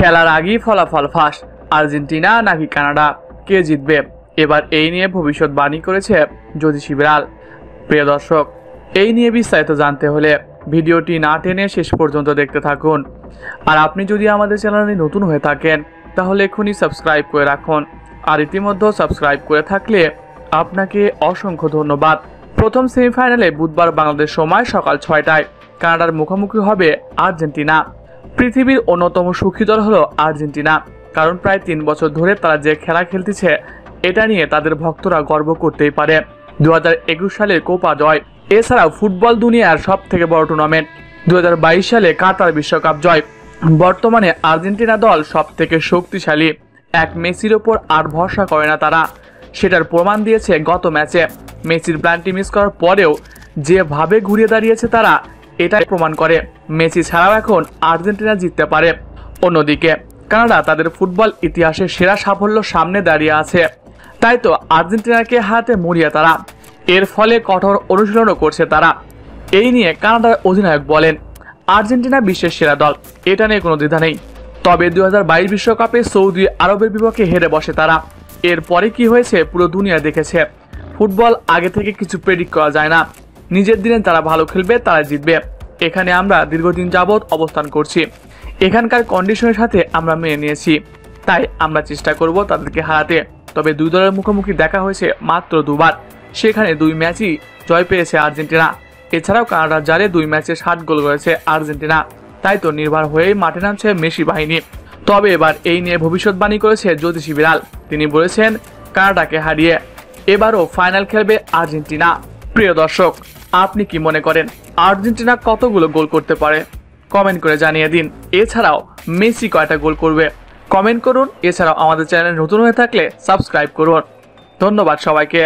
খেলার আগেই ফলাফল ফাঁস, আর্জেন্টিনা নাকি কানাডা, কে জিতবে? এবার এই নিয়ে ভবিষ্যৎবাণী করেছে জ্যোতিষী বিড়াল। প্রিয় দর্শক, এই নিয়ে বিস্তারিত জানতে হলে ভিডিওটি না টেনে শেষ পর্যন্ত দেখতে থাকুন। আর আপনি যদি আমাদের চ্যানেলে নতুন হয়ে থাকেন তাহলে এখনই সাবস্ক্রাইব করে রাখুন। আর ইতিমধ্যে সাবস্ক্রাইব করে থাকলে আপনাকে অসংখ্য ধন্যবাদ। প্রথম সেমিফাইনালে বুধবার বাংলাদেশ সময় সকাল 6টায় কানাডার মুখোমুখি হবে আর্জেন্টিনা। পৃথিবীর অন্যতম সুখী দল হলো আর্জেন্টিনা, কারণ প্রায় 3 বছর ধরে তারা যে খেলা খেলতেছে এটা নিয়ে তাদের ভক্তরা গর্ব করতেই পারে। 2021 সালের কোপা জয়, এছাড়াও ফুটবল দুনিয়ার সব থেকে বড় টুর্নামেন্ট 2022 সালে কাতার বিশ্বকাপ জয়। বর্তমানে আর্জেন্টিনা দল সব থেকে শক্তিশালী। এক মেসির ওপর আর ভরসা করে না তারা, সেটার প্রমাণ দিয়েছে গত ম্যাচে। মেসির প্ল্যানটি মিস করার পরেও যেভাবে ঘুরে দাঁড়িয়েছে তারা, এটাই প্রমাণ করে মেসি ছাড়াও এখন আর্জেন্টিনা জিততে পারে। অন্যদিকে কানাডা তাদের ফুটবল ইতিহাসের সেরা সাফল্য সামনে দাঁড়িয়ে আছে, তাই তো আর্জেন্টিনাকে হাতে মরিয়া তারা। এর ফলে কঠোর অনুশীলনও করছে তারা। এই নিয়ে কানাডার অধিনায়ক বলেন, আর্জেন্টিনা বিশ্বের সেরা দল, এটা নিয়ে কোনো দ্বিধা নেই। তবে 2022 বিশ্বকাপে সৌদি আরবের বিপক্ষে হেরে বসে তারা। এরপরে কি হয়েছে পুরো দুনিয়া দেখেছে। ফুটবল আগে থেকে কিছু প্রেডিক্ট করা যায় না। নিজের দিনে তারা ভালো খেলবে, তারা জিতবে। এখানে আমরা দীর্ঘদিন যাবৎ অবস্থান করছি, এখানকার কন্ডিশনের সাথে আমরা মেনে নিয়েছি, তাই আমরা চেষ্টা করব তাদেরকে হারাতে। তবে দুই দলের মুখোমুখি দেখা হয়েছে মাত্র 2বার, সেখানে 2 ম্যাচই জয় পেয়েছে আর্জেন্টিনা। এছাড়াও কানাডার জালে 2 ম্যাচে 7 গোল করেছে আর্জেন্টিনা, তাই তো নির্ভর হয়েই মাঠে নামছে মেসি বাহিনী। তবে এবার এই নিয়ে ভবিষ্যৎবাণী করেছে জ্যোতিষী বিড়াল। তিনি বলেছেন, কানাডাকে হারিয়ে এবারও ফাইনাল খেলবে আর্জেন্টিনা। প্রিয় দর্শক, আপনি কি মনে করেন আর্জেন্টিনা কতগুলো গোল করতে পারে? কমেন্ট করে জানিয়ে দিন। এছাড়াও মেসি কয়টা গোল করবে কমেন্ট করুন। এছাড়াও আমাদের চ্যানেলে নতুন হয়ে থাকলে সাবস্ক্রাইব করুন। ধন্যবাদ সবাইকে।